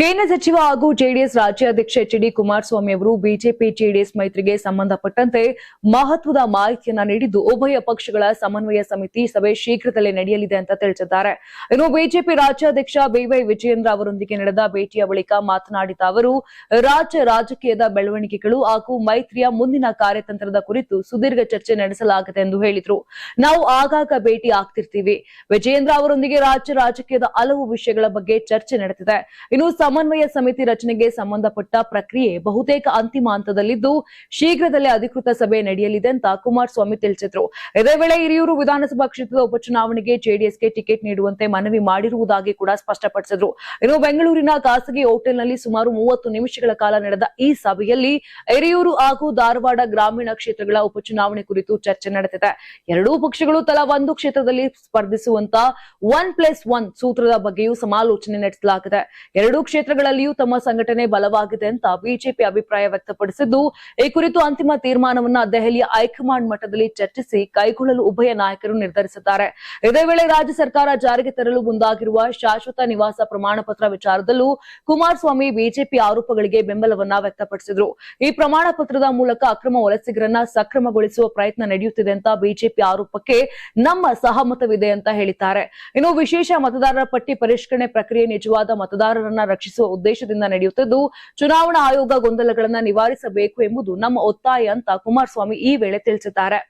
ಕೇಂದ್ರ ಸಚಿವ ಹಾಗೂ ಜೆಡಿಎಸ್ ರಾಜ್ಯಾಧ್ಯಕ್ಷ ಎಚ್.ಡಿ. ಕುಮಾರಸ್ವಾಮಿ ಅವರು ಬಿಜೆಪಿ ಜೆಡಿಎಸ್ ಮೈತ್ರಿಗೆ ಸಂಬಂಧಪಟ್ಟಂತೆ ಮಹತ್ವದ ಮಾಹಿತಿಯನ್ನ ನೀಡಿದ್ದು, ಉಭಯ ಪಕ್ಷಗಳ ಸಮನ್ವಯ ಸಮಿತಿ ಸಭೆ ಶೀಘ್ರದಲ್ಲೇ ನಡೆಯಲಿದೆ ಅಂತ ತಿಳಿಸಿದ್ದಾರೆ. ಇನ್ನು ಬಿಜೆಪಿ ರಾಜ್ಯಾಧ್ಯಕ್ಷ ಬಿವೈ ವಿಜಯೇಂದ್ರ ಅವರೊಂದಿಗೆ ನಡೆದ ಭೇಟಿಯ ಬಳಿಕ ಮಾತನಾಡಿದ ಅವರು, ರಾಜ್ಯ ರಾಜಕೀಯದ ಬೆಳವಣಿಗೆಗಳು ಹಾಗೂ ಮೈತ್ರಿಯ ಮುಂದಿನ ಕಾರ್ಯತಂತ್ರದ ಕುರಿತು ಸುದೀರ್ಘ ಚರ್ಚೆ ನಡೆಸಲಾಗಿದೆ ಎಂದು ಹೇಳಿದರು. ನಾವು ಆಗಾಗ ಭೇಟಿ ಆಗ್ತಿರ್ತೀವಿ. ವಿಜಯೇಂದ್ರ ಅವರೊಂದಿಗೆ ರಾಜ್ಯ ರಾಜಕೀಯದ ಹಲವು ವಿಷಯಗಳ ಬಗ್ಗೆ ಚರ್ಚೆ ನಡೆದಿದೆ. ಇನ್ನು ಸಮನ್ವಯ ಸಮಿತಿ ರಚನೆಗೆ ಸಂಬಂಧಪಟ್ಟ ಪ್ರಕ್ರಿಯೆ ಬಹುತೇಕ ಅಂತಿಮ ಹಂತದಲ್ಲಿದ್ದು, ಶೀಘ್ರದಲ್ಲೇ ಅಧಿಕೃತ ಸಭೆ ನಡೆಯಲಿದೆ ಅಂತ ಕುಮಾರಸ್ವಾಮಿ ತಿಳಿಸಿದರು. ಇದೇ ವೇಳೆ ಹಿರಿಯೂರು ವಿಧಾನಸಭಾ ಕ್ಷೇತ್ರದ ಉಪಚುನಾವಣೆಗೆ ಜೆಡಿಎಸ್ಗೆ ಟಿಕೆಟ್ ನೀಡುವಂತೆ ಮನವಿ ಮಾಡಿರುವುದಾಗಿ ಕೂಡ ಸ್ಪಷ್ಟಪಡಿಸಿದರು. ಇನ್ನು ಬೆಂಗಳೂರಿನ ಖಾಸಗಿ ಹೋಟೆಲ್ನಲ್ಲಿ ಸುಮಾರು 30 ನಿಮಿಷಗಳ ಕಾಲ ನಡೆದ ಈ ಸಭೆಯಲ್ಲಿ ಹಿರಿಯೂರು ಹಾಗೂ ಧಾರವಾಡ ಗ್ರಾಮೀಣ ಕ್ಷೇತ್ರಗಳ ಉಪಚುನಾವಣೆ ಕುರಿತು ಚರ್ಚೆ ನಡೆದಿದೆ. ಎರಡೂ ಪಕ್ಷಗಳು ತಲಾ ಒಂದು ಕ್ಷೇತ್ರದಲ್ಲಿ ಸ್ಪರ್ಧಿಸುವಂತ 1+1 ಸೂತ್ರದ ಬಗ್ಗೆಯೂ ಸಮಾಲೋಚನೆ ನಡೆಸಲಾಗಿದೆ. ಎರಡೂ ಕ್ಷೇತ್ರಗಳಲ್ಲಿಯೂ ತಮ್ಮ ಸಂಘಟನೆ ಬಲವಾಗಿದೆ ಅಂತ ಬಿಜೆಪಿ ಅಭಿಪ್ರಾಯ ವ್ಯಕ್ತಪಡಿಸಿದ್ದು, ಈ ಕುರಿತು ಅಂತಿಮ ತೀರ್ಮಾನವನ್ನ ದೆಹಲಿಯ ಹೈಕಮಾಂಡ್ ಮಟ್ಟದಲ್ಲಿ ಚರ್ಚಿಸಿ ಕೈಗೊಳ್ಳಲು ಉಭಯ ನಾಯಕರು ನಿರ್ಧರಿಸಿದ್ದಾರೆ. ಇದೇ ವೇಳೆ ರಾಜ್ಯ ಸರ್ಕಾರ ಜಾರಿಗೆ ತರಲು ಮುಂದಾಗಿರುವ ಶಾಶ್ವತ ನಿವಾಸ ಪ್ರಮಾಣ ಪತ್ರ ವಿಚಾರದಲ್ಲೂ ಕುಮಾರಸ್ವಾಮಿ ಬಿಜೆಪಿ ಆರೋಪಗಳಿಗೆ ಬೆಂಬಲವನ್ನ ವ್ಯಕ್ತಪಡಿಸಿದರು. ಈ ಪ್ರಮಾಣ ಪತ್ರದ ಮೂಲಕ ಅಕ್ರಮ ವಲಸಿಗರನ್ನ ಸಕ್ರಮಗೊಳಿಸುವ ಪ್ರಯತ್ನ ನಡೆಯುತ್ತಿದೆ ಅಂತ ಬಿಜೆಪಿ ಆರೋಪಕ್ಕೆ ನಮ್ಮ ಸಹಮತವಿದೆ ಅಂತ ಹೇಳಿದ್ದಾರೆ. ಇನ್ನು ವಿಶೇಷ ಮತದಾರರ ಪಟ್ಟಿ ಪರಿಷ್ಕರಣೆ ಪ್ರಕ್ರಿಯೆ ನಿಜವಾದ ಮತದಾರರನ್ನ ರಕ್ಷಿಸುವ ಉದ್ದೇಶದಿಂದ ನಡೆಯುತ್ತಿದ್ದು, ಚುನಾವಣಾ ಆಯೋಗ ಗೊಂದಲಗಳನ್ನು ನಿವಾರಿಸಬೇಕು ಎಂಬುದು ನಮ್ಮ ಒತ್ತಾಯ ಅಂತ ಕುಮಾರಸ್ವಾಮಿ ಈ ವೇಳೆ ತಿಳಿಸಿದ್ದಾರೆ.